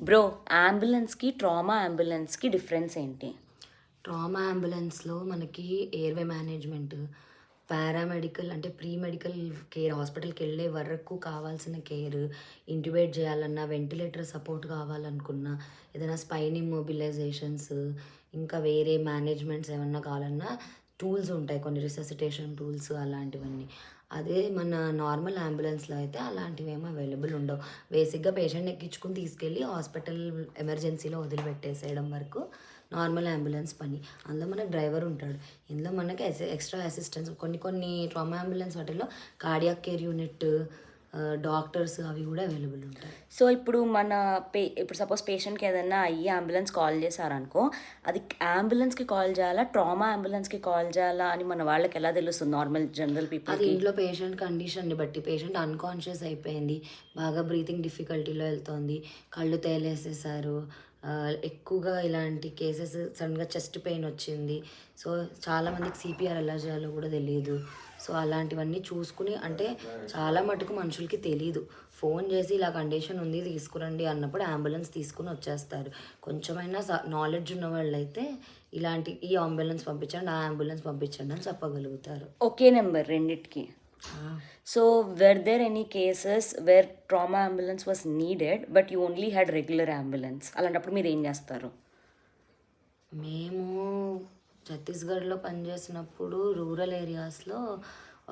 Bro, అంబులెన్స్కి trauma అంబులెన్స్కి difference ఏంటి? Trauma అంబులెన్స్లో మనకి ఎయిర్వే మేనేజ్మెంట్, పారామెడికల్ అంటే ప్రీ మెడికల్ కేర్, హాస్పిటల్కి వెళ్ళే వరకు కావాల్సిన కేర్, ఇంట్యుబేట్ చేయాలన్నా, వెంటిలేటర్ సపోర్ట్ కావాలనుకున్నా, ఏదైనా స్పైన్ ఇమ్మొబిలైజేషన్స్, ఇంకా వేరే మేనేజ్మెంట్స్ ఏమన్నా కావాలన్నా టూల్స్ ఉంటాయి, కొన్ని రిససిటేషన్ టూల్స్ అలాంటివన్నీ. అదే మన నార్మల్ అంబులెన్స్లో అయితే అలాంటివి ఏమీ అవైలబుల్ ఉండవు. బేసిక్గా పేషెంట్ని ఎక్కించుకుని తీసుకెళ్ళి హాస్పిటల్ ఎమర్జెన్సీలో వదిలిపెట్టేసేయడం వరకు నార్మల్ అంబులెన్స్ పని. అందులో మనకు డ్రైవర్ ఉంటాడు. ఇందులో మనకి ఎక్స్ట్రా అసిస్టెన్స్ కొన్ని ట్రామా అంబులెన్స్ వాటిల్లో కార్డియాక్ కేర్ యూనిట్, డాక్టర్స్ అవి కూడా అవైలబుల్ ఉంటాయి. సో ఇప్పుడు ఇప్పుడు సపోజ్ పేషెంట్కి ఏదైనా అయ్యి అంబులెన్స్ కాల్ చేశారనుకో, అది అంబులెన్స్కి కాల్ చేయాలా, ట్రామా అంబులెన్స్కి కాల్ చేయాలా అని మన వాళ్ళకి ఎలా తెలుస్తుంది నార్మల్ జనరల్ పీపుల్? అది ఇంట్లో పేషెంట్ కండిషన్ని బట్టి. పేషెంట్ అన్కాన్షియస్ అయిపోయింది, బాగా బ్రీతింగ్ డిఫికల్టీలో వెళ్తోంది, కళ్ళు తేలేసేసారు, ఎక్కువగా ఇలాంటి కేసెస్, సడన్గా చెస్ట్ పెయిన్ వచ్చింది, సో చాలామందికి సిపిఆర్ ఎలా చేయాలో కూడా తెలియదు. సో అలాంటివన్నీ చూసుకుని, అంటే చాలా మటుకు మనుషులకి తెలీదు. ఫోన్ చేసి ఇలా కండిషన్ ఉంది తీసుకురండి అన్నప్పుడు అంబులెన్స్ తీసుకుని వచ్చేస్తారు. కొంచెమైనా నాలెడ్జ్ ఉన్న వాళ్ళు అయితే ఈ అంబులెన్స్ పంపించండి, ఆ అంబులెన్స్ పంపించండి అని చెప్పగలుగుతారు. ఒకే నెంబర్ రెండిటికి. So were there any cases where trauma ambulance was needed but you only had regular ambulance? అలాంటప్పుడు మీరు ఏం చేస్తారు? మేము ఛత్తీస్గఢ్లో పనిచేసినప్పుడు రూరల్ ఏరియాస్లో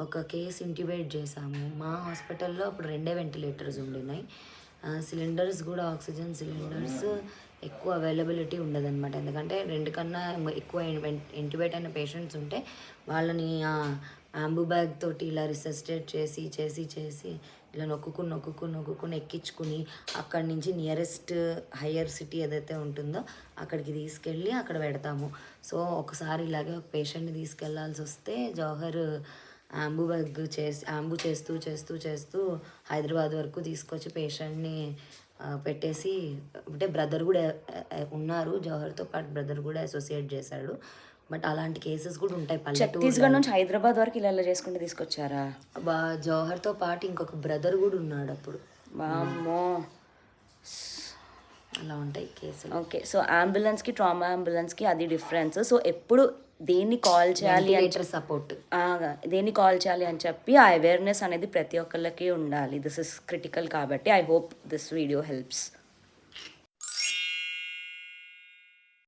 ఒక కేసు ఇంట్యుబేట్ చేసాము. మా హాస్పిటల్లో అప్పుడు 2 వెంటిలేటర్స్ ఉండినాయి. సిలిండర్స్ కూడా ఆక్సిజన్ సిలిండర్స్ ఎక్కువ అవైలబిలిటీ ఉండదన్నమాట. ఎందుకంటే 2 కన్నా ఎక్కువ ఇంట్యుబేట్ అయిన పేషెంట్స్ ఉంటే వాళ్ళని ఆంబు బ్యాగ్ తోటి ఇలా రిససిటేట్ చేసి ఇలా నొక్కుకుని ఎక్కించుకుని అక్కడి నుంచి నియరెస్ట్ హయ్యర్ సిటీ ఏదైతే ఉంటుందో అక్కడికి తీసుకెళ్ళి అక్కడ పెడతాము. సో ఒకసారి ఇలాగే ఒక పేషెంట్ని తీసుకెళ్లాల్సి వస్తే జవహర్ ఆంబు చేస్తూ హైదరాబాద్ వరకు తీసుకొచ్చి పేషెంట్ని పెట్టేసి, అంటే బ్రదర్ కూడా ఉన్నారు, జవహర్తో పాటు బ్రదర్ కూడా అసోసియేట్ చేశాడు. బట్ అలాంటి కేసెస్ కూడా ఉంటాయి ఛత్తీస్గఢ్ నుంచి హైదరాబాద్ వరకు ఇలా చేసుకుంటే తీసుకొచ్చారా? జవహర్తో పాటు ఇంకొక బ్రదర్ కూడా ఉన్నాడు అప్పుడు. వామ్మో, అలా ఉంటాయి కేసులు. ఓకే, సో అంబులెన్స్కి ట్రామా అంబులెన్స్కి అది డిఫరెన్స్. సో ఎప్పుడు దేన్ని కాల్ చేయాలి సపోర్ట్, దేన్ని కాల్ చేయాలి అని చెప్పి ఆ అవేర్నెస్ అనేది ప్రతి ఒక్కళ్ళకి ఉండాలి. దిస్ ఇస్ క్రిటికల్ కాబట్టి I hope this video helps.